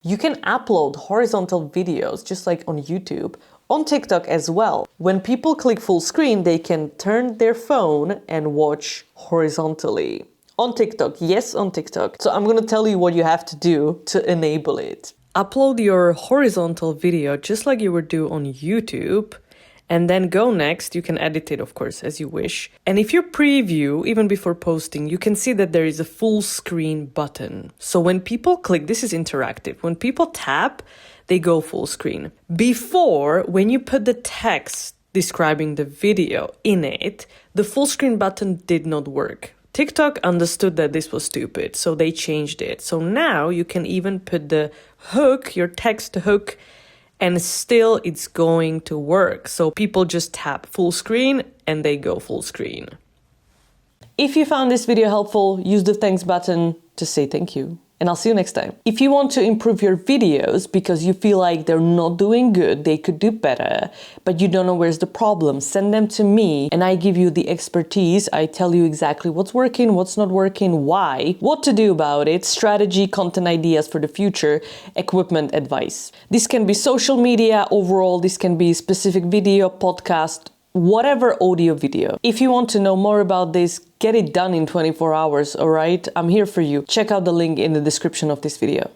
You can upload horizontal videos, just like on YouTube, on TikTok as well. When people click full screen, they can turn their phone and watch horizontally. On TikTok, yes, on TikTok. So I'm gonna tell you what you have to do to enable it. Upload your horizontal video just like you would do on YouTube. And then go next. You can edit it, of course, as you wish. And if you preview, even before posting, you can see that there is a full screen button. So when people click, this is interactive. When people tap, they go full screen. Before, when you put the text describing the video in it, the full screen button did not work. TikTok understood that this was stupid, so they changed it. So now you can even put the hook, your text hook, and still it's going to work. So people just tap full screen and they go full screen. If you found this video helpful, use the thanks button to say thank you. And I'll see you next time. If you want to improve your videos because you feel like they're not doing good, they could do better, but you don't know where's the problem, send them to me and I give you the expertise. I tell you exactly what's working, what's not working, why, what to do about it, strategy, content ideas for the future, equipment advice. This can be social media overall, this can be specific video, podcast, whatever audio video. If you want to know more about this, get it done in 24 hours, all right? I'm here for you. Check out the link in the description of this video.